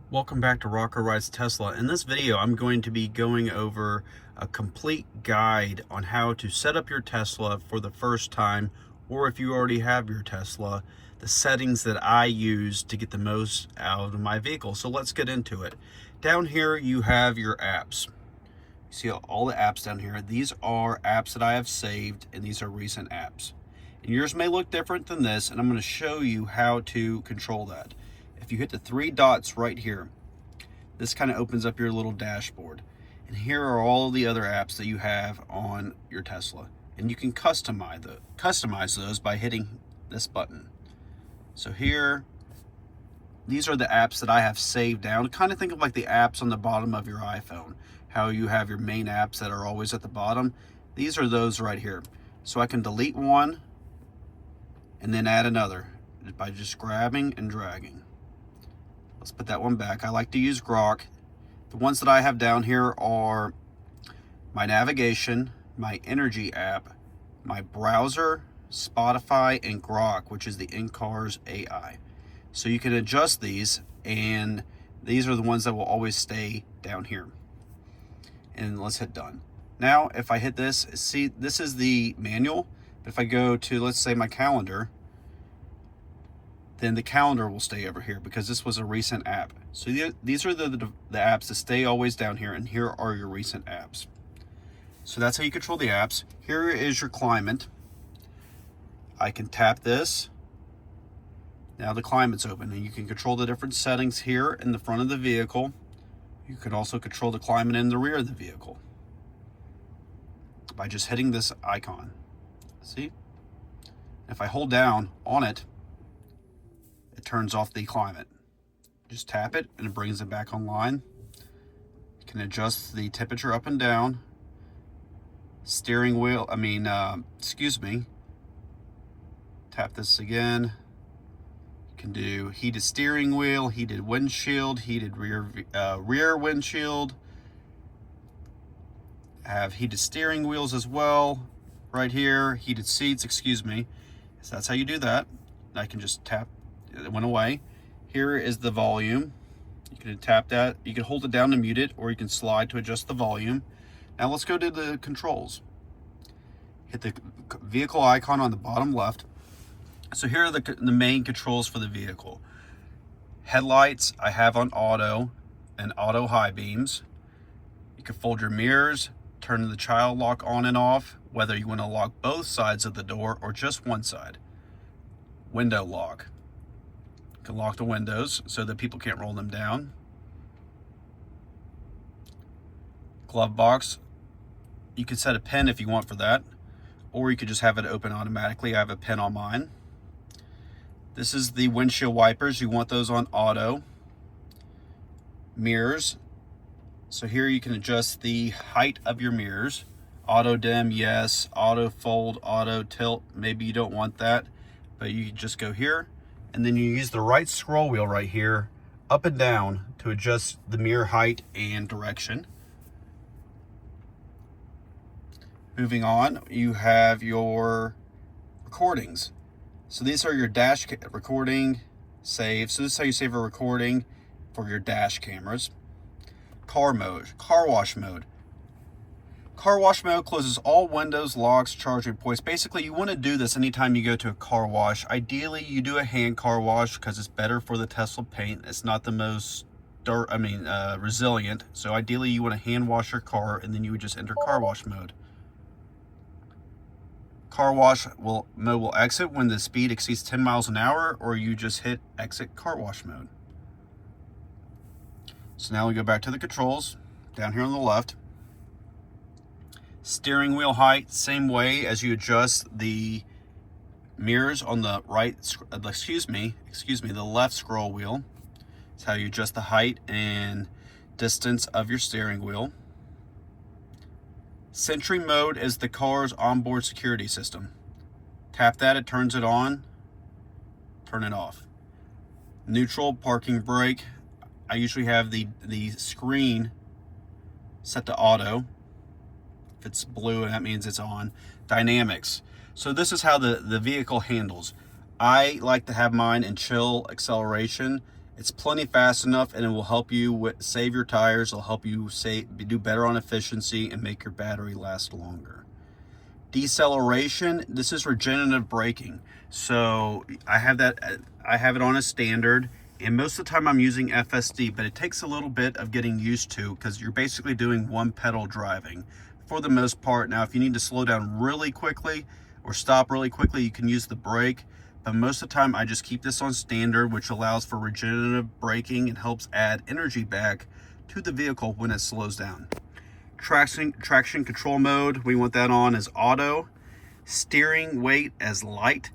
Welcome back to Rocco Rides Tesla. In this video, I'm going to be going over a complete guide on how to set up your Tesla for the first time, or if you already have your Tesla, the settings that I use to get the most out of my vehicle. So let's get into it. Down here, you have your apps. You see all the apps down here. These are apps that I have saved, and these are recent apps. And yours may look different than this, and I'm going to show you how to control that. If you hit the three dots right here, this kind of opens up your little dashboard. And here are all the other apps that you have on your Tesla. And you can customize those by hitting this button. So here, these are the apps that I have saved down. Kind of think of like the apps on the bottom of your iPhone. How you have your main apps that are always at the bottom. These are those right here. So I can delete one and then add another by just grabbing and dragging. Let's put that one back. I like to use Grok. The ones that I have down here are my navigation, my energy app, my browser, Spotify, and Grok, which is the in-cars AI. So you can adjust these, and these are the ones that will always stay down here. And let's hit done. Now, if I hit this, see, this is the manual. If I go to, let's say, my calendar, then the calendar will stay over here because this was a recent app. So these are the apps that stay always down here, and here are your recent apps. So that's how you control the apps. Here is your climate. I can tap this. Now the climate's open, and you can control the different settings here in the front of the vehicle. You can also control the climate in the rear of the vehicle by just hitting this icon. See? If I hold down on it, it turns off the climate. Just tap it and it brings it back online. You can adjust the temperature up and down. Steering wheel, tap this again. You can do heated steering wheel, heated windshield, heated rear windshield. Have heated steering wheels as well. Right here, heated seats, So that's how you do that. I can just tap. It went away. Here is the volume. You can tap that. You can hold it down to mute it, or you can slide to adjust the volume. Now let's go to the controls. Hit the vehicle icon on the bottom left. So here are the main controls for the vehicle. Headlights I have on auto and auto high beams. You can fold your mirrors, turn the child lock on and off, whether you want to lock both sides of the door or just one side. Window lock. Can lock the windows so that people can't roll them down. Glove box, you can set a pin if you want for that, or you could just have it open automatically. I have a pin on mine. This is the windshield wipers. You want those on auto. Mirrors, so here you can adjust the height of your mirrors. Auto dim, yes. Auto fold, auto tilt, maybe you don't want that, but you just go here. And then you use the right scroll wheel right here, up and down, to adjust the mirror height and direction. Moving on, you have your recordings. So these are your dash recording, save. So this is how you save a recording for your dash cameras. Car wash mode. Car wash mode closes all windows, locks, charging points. Basically, you want to do this anytime you go to a car wash. Ideally, you do a hand car wash because it's better for the Tesla paint. It's not the most resilient. So ideally, you want to hand wash your car, and then you would just enter car wash mode. Car wash mode will exit when the speed exceeds 10 miles an hour, or you just hit exit car wash mode. So now we go back to the controls down here on the left. Steering wheel height, same way as you adjust the mirrors on the the left scroll wheel. It's how you adjust the height and distance of your steering wheel. Sentry mode is the car's onboard security system. Tap that, it turns it on, turn it off. Neutral, parking brake. I usually have the screen set to auto. If it's blue, that means it's on. Dynamics. So this is how the vehicle handles. I like to have mine in chill acceleration, It's plenty fast enough, and it will help you save your tires. It'll help you do better on efficiency and make your battery last longer. Deceleration, this is regenerative braking. So I have it on a standard, and most of the time I'm using FSD, but it takes a little bit of getting used to because you're basically doing one pedal driving for the most part. Now, if you need to slow down really quickly or stop really quickly, you can use the brake. But most of the time I just keep this on standard, which allows for regenerative braking and helps add energy back to the vehicle when it slows down. Traction control mode, we want that on as auto. Steering weight as light.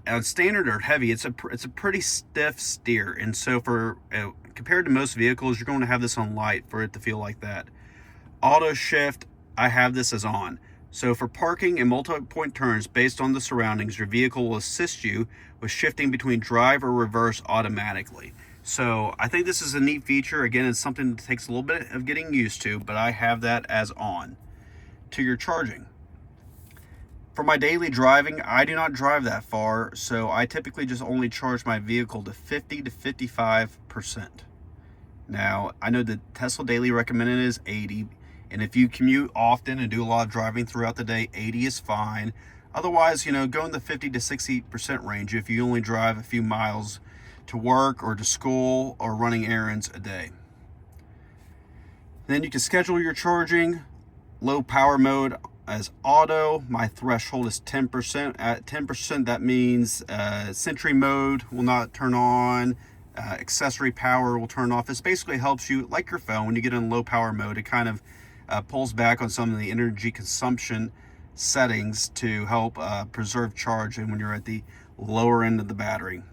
On standard or heavy, it's a pretty stiff steer, and so for compared to most vehicles, you're going to have this on light for it to feel like that. Auto shift, I have this as on. So for parking and multi-point turns based on the surroundings, your vehicle will assist you with shifting between drive or reverse automatically. So I think this is a neat feature. Again, it's something that takes a little bit of getting used to, but I have that as on. To your charging. For my daily driving, I do not drive that far, so I typically just only charge my vehicle to 50 to 55%. Now, I know the Tesla Daily recommended is 80, and if you commute often and do a lot of driving throughout the day, 80 is fine. Otherwise, go in the 50 to 60% range if you only drive a few miles to work or to school or running errands a day. Then you can schedule your charging. Low power mode as auto. My threshold is 10%. At 10%, that means Sentry mode will not turn on. Accessory power will turn off. This basically helps you, like your phone, when you get in low power mode, it kind of pulls back on some of the energy consumption settings to help preserve charge and when you're at the lower end of the battery.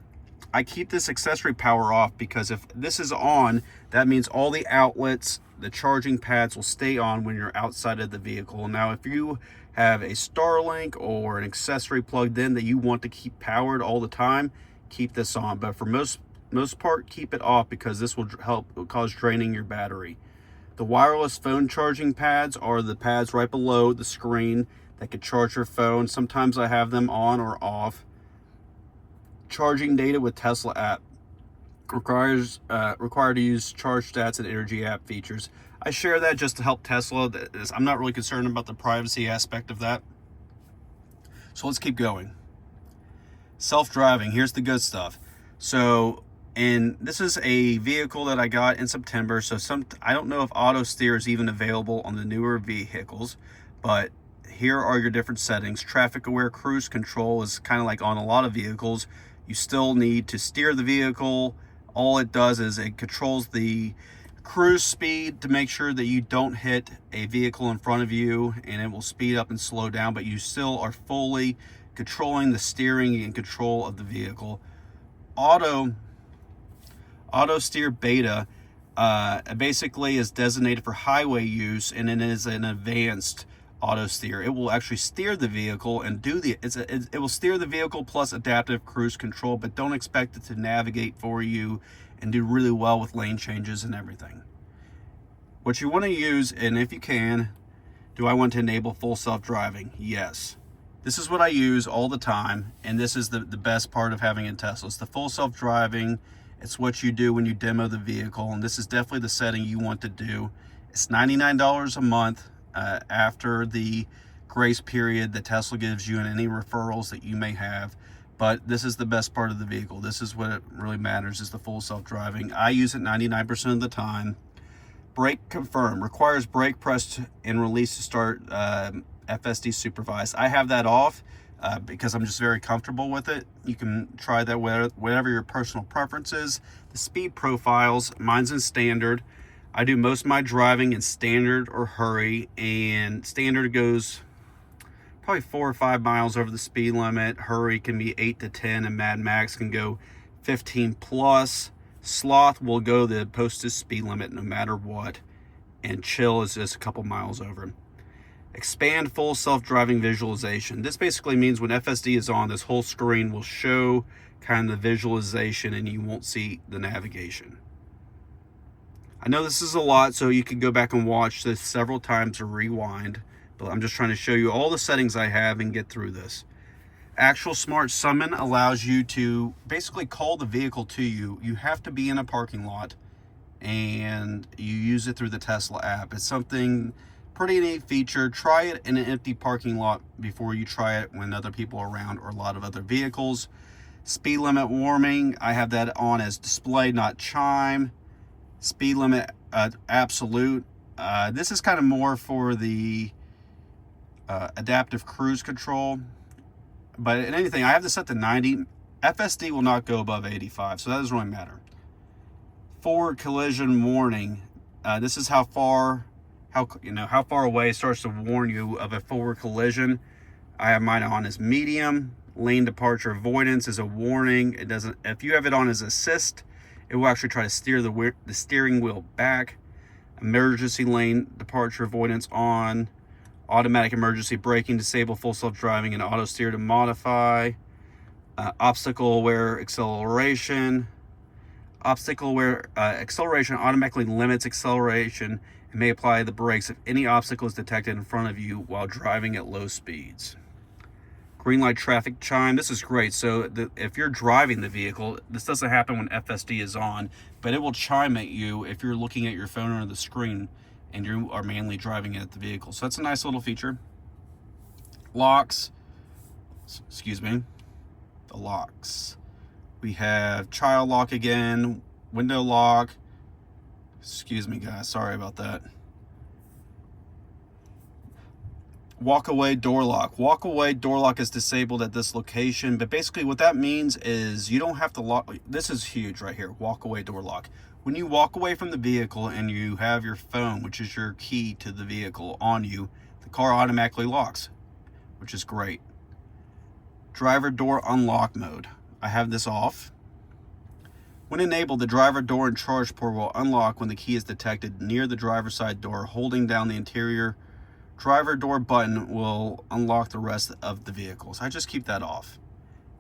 I keep this accessory power off because if this is on, that means all the outlets, the charging pads will stay on when you're outside of the vehicle. Now, if you have a Starlink or an accessory plugged in that you want to keep powered all the time, keep this on. But for most part, keep it off because this will cause draining your battery. The wireless phone charging pads are the pads right below the screen that can charge your phone. Sometimes I have them on or off. Charging data with Tesla app required to use charge stats and energy app features. I share that just to help Tesla. I'm not really concerned about the privacy aspect of that. So let's keep going. Self-driving, here's the good stuff. So, and this is a vehicle that I got in September. So I don't know if auto steer is even available on the newer vehicles, but here are your different settings. Traffic aware cruise control is kind of like on a lot of vehicles. You still need to steer the vehicle. All it does is it controls the cruise speed to make sure that you don't hit a vehicle in front of you, and it will speed up and slow down, but you still are fully controlling the steering and control of the vehicle. Auto steer beta basically is designated for highway use, and it is an advanced auto steer. It will actually steer the vehicle and it will steer the vehicle plus adaptive cruise control, but don't expect it to navigate for you and do really well with lane changes and everything. What you want to use, and if you can, do I want to enable full self-driving? Yes. This is what I use all the time, and this is the best part of having a Tesla. It's the full self-driving. It's what you do when you demo the vehicle, and this is definitely the setting you want to do. It's $99 a month. After the grace period that Tesla gives you and any referrals that you may have, but this is the best part of the vehicle. This is what it really matters, is the full self-driving. I use it 99% of the time. Brake confirm, requires brake press and release to start FSD supervised. I have that off because I'm just very comfortable with it. You can try that whatever your personal preference is. The speed profiles, mine's in standard. I do most of my driving in standard or hurry, and standard goes probably 4 or 5 miles over the speed limit. Hurry can be 8 to 10, and Mad Max can go 15 plus. Sloth will go the posted speed limit no matter what, and chill is just a couple miles over. Expand full self-driving visualization. This basically means when FSD is on, this whole screen will show kind of the visualization and you won't see the navigation. I know this is a lot, so you can go back and watch this several times or rewind, but I'm just trying to show you all the settings I have and get through this. Actual Smart Summon allows you to basically call the vehicle to you. You have to be in a parking lot and you use it through the Tesla app. It's something pretty neat feature. Try it in an empty parking lot before you try it when other people are around or a lot of other vehicles. Speed limit warning, I have that on as display, not chime. Speed limit absolute. This is kind of more for the adaptive cruise control. But in anything, I have this set to 90. FSD will not go above 85, so that doesn't really matter. Forward collision warning. This is how far away it starts to warn you of a forward collision. I have mine on as medium. Lane departure avoidance is a warning. It doesn't. If you have it on as assist, it will actually try to steer the steering wheel back. Emergency lane departure avoidance on. Automatic emergency braking, disable full self-driving, and auto steer to modify. Obstacle aware acceleration. Obstacle aware acceleration automatically limits acceleration and may apply the brakes if any obstacle is detected in front of you while driving at low speeds. Green light traffic chime. This is great. So if you're driving the vehicle, this doesn't happen when FSD is on, but it will chime at you if you're looking at your phone or the screen and you are mainly driving at the vehicle. So that's a nice little feature. Locks. Excuse me. The locks. We have child lock again, window lock. Excuse me, guys. Sorry about that. Walk away door lock. Walk away door lock is disabled at this location, but basically what that means is you don't have to lock. This is huge right here. Walk away door lock. When you walk away from the vehicle and you have your phone, which is your key to the vehicle, on you, the car automatically locks, which is great. Driver door unlock mode. I have this off. When enabled, the driver door and charge port will unlock when the key is detected near the driver's side door. Holding down the interior driver door button will unlock the rest of the vehicle. So I just keep that off.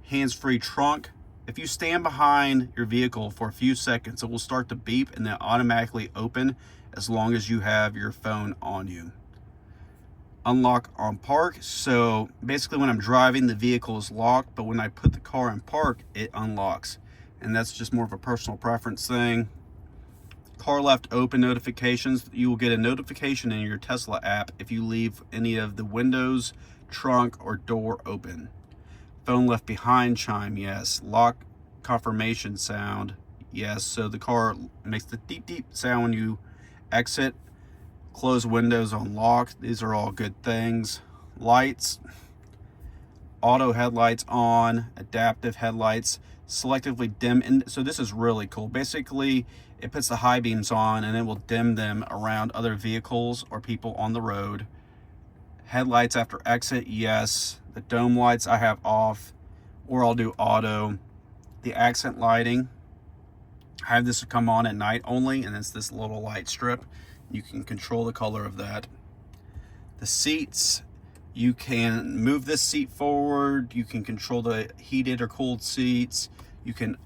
Hands-free trunk. If you stand behind your vehicle for a few seconds, it will start to beep and then automatically open as long as you have your phone on you. Unlock on park. So basically when I'm driving, the vehicle is locked, but when I put the car in park, it unlocks. And that's just more of a personal preference thing. Car left open notifications. You will get a notification in your Tesla app if you leave any of the windows, trunk, or door open. Phone left behind chime, yes. Lock confirmation sound, yes. So the car makes the deep, deep sound when you exit. Close windows on lock. These are all good things. Lights. Auto headlights on. Adaptive headlights. Selectively dim. And so this is really cool. Basically, it puts the high beams on and it will dim them around other vehicles or people on the road. Headlights after exit, yes. The dome lights I have off, or I'll do auto. The accent lighting, I have this come on at night only, and it's this little light strip. You can control the color of that. The seats, you can move this seat forward. You can control the heated or cooled seats. You can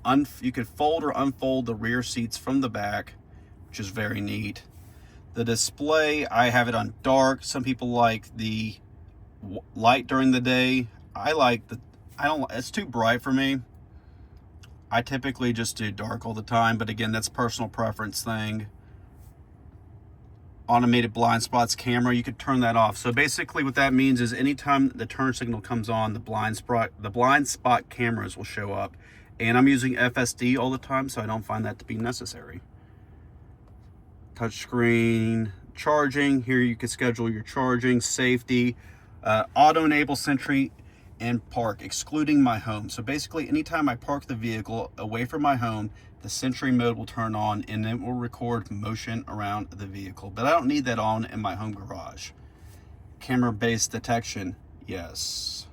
fold or unfold the rear seats from the back, which is very neat. The display, I have it on dark. Some people like the light during the day. It's too bright for me. I typically just do dark all the time, but again, that's a personal preference thing. Automated blind spots camera, you could turn that off. So basically what that means is anytime the turn signal comes on, the blind spot cameras will show up. And I'm using FSD all the time, so I don't find that to be necessary. Touchscreen charging. Here you can schedule your charging. Safety. Auto enable Sentry and park, excluding my home. So basically, anytime I park the vehicle away from my home, the Sentry mode will turn on and it will record motion around the vehicle. But I don't need that on in my home garage. Camera-based detection. Yes.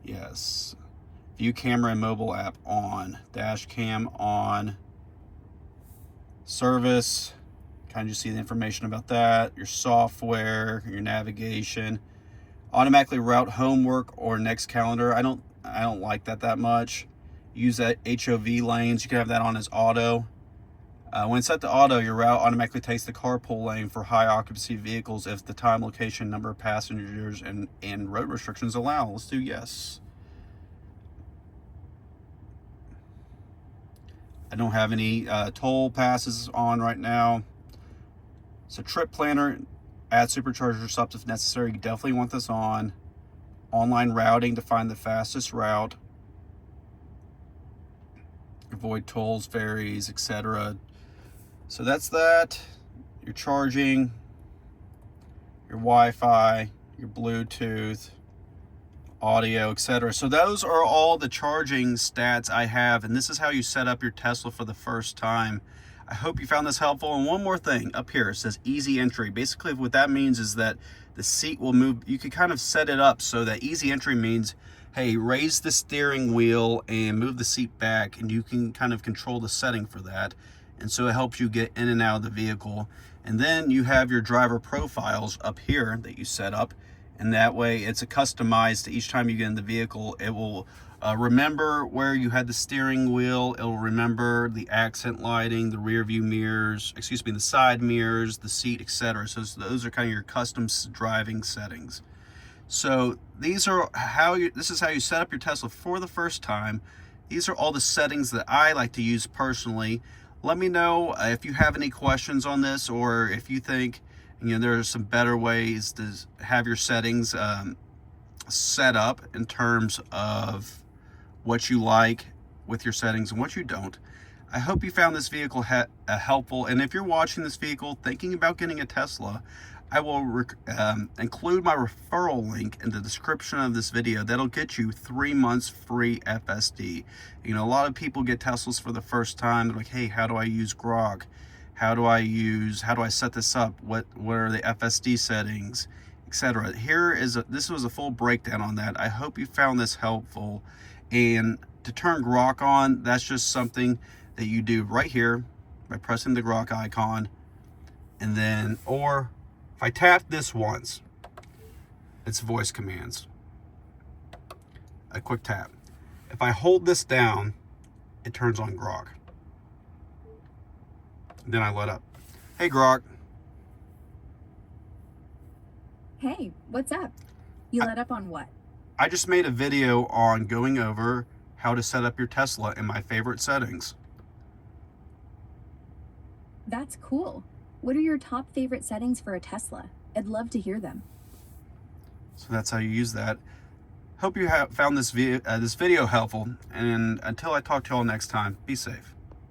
Yes. View camera and mobile app on. Dash cam on. Service. Kind of just see the information about that. Your software, your navigation. Automatically route homework or next calendar. I don't like that much. Use that HOV lanes. You can have that on as auto. When set to auto, your route automatically takes the carpool lane for high occupancy vehicles if the time, location, number of passengers, and road restrictions allow. Let's do yes. I don't have any toll passes on right now. So trip planner, add supercharger stops if necessary. You definitely want this on. Online routing to find the fastest route. Avoid tolls, ferries, etc. So that's that. Your charging, your Wi-Fi, your Bluetooth, audio, etc. So those are all the charging stats I have, and this is how you set up your Tesla for the first time. I hope you found this helpful. And one more thing up here, it says easy entry. Basically what that means is that the seat will move. You can kind of set it up so that easy entry means, hey, raise the steering wheel and move the seat back, and you can kind of control the setting for that. And so it helps you get in and out of the vehicle. And then you have your driver profiles up here that you set up, and that way it's customized to each time you get in the vehicle. It will remember where you had the steering wheel. It will remember the accent lighting, the rear view mirrors, the side mirrors, the seat, etc. So those are kind of your custom driving settings. So this is how you set up your Tesla for the first time. These are all the settings that I like to use personally. Let me know if you have any questions on this, or if you think there are some better ways to have your settings set up in terms of what you like with your settings and what you don't. I hope you found this vehicle helpful, and if you're watching this vehicle thinking about getting a Tesla, I will include my referral link in the description of this video. That'll get you 3 months free FSD. A lot of people get Teslas for the first time. They're like, hey, how do I use Grok? How do I set this up? What are the FSD settings, etc. This was a full breakdown on that. I hope you found this helpful. And to turn Grok on, that's just something that you do right here by pressing the Grok icon, and then, or if I tap this once, it's voice commands. A quick tap. If I hold this down, it turns on Grok. Then I let up. Hey, Grok. Hey, what's up? You let up on what? I just made a video on going over how to set up your Tesla in my favorite settings. That's cool. What are your top favorite settings for a Tesla? I'd love to hear them. So that's how you use that. Hope you have found this video helpful, and until I talk to you all next time, be safe.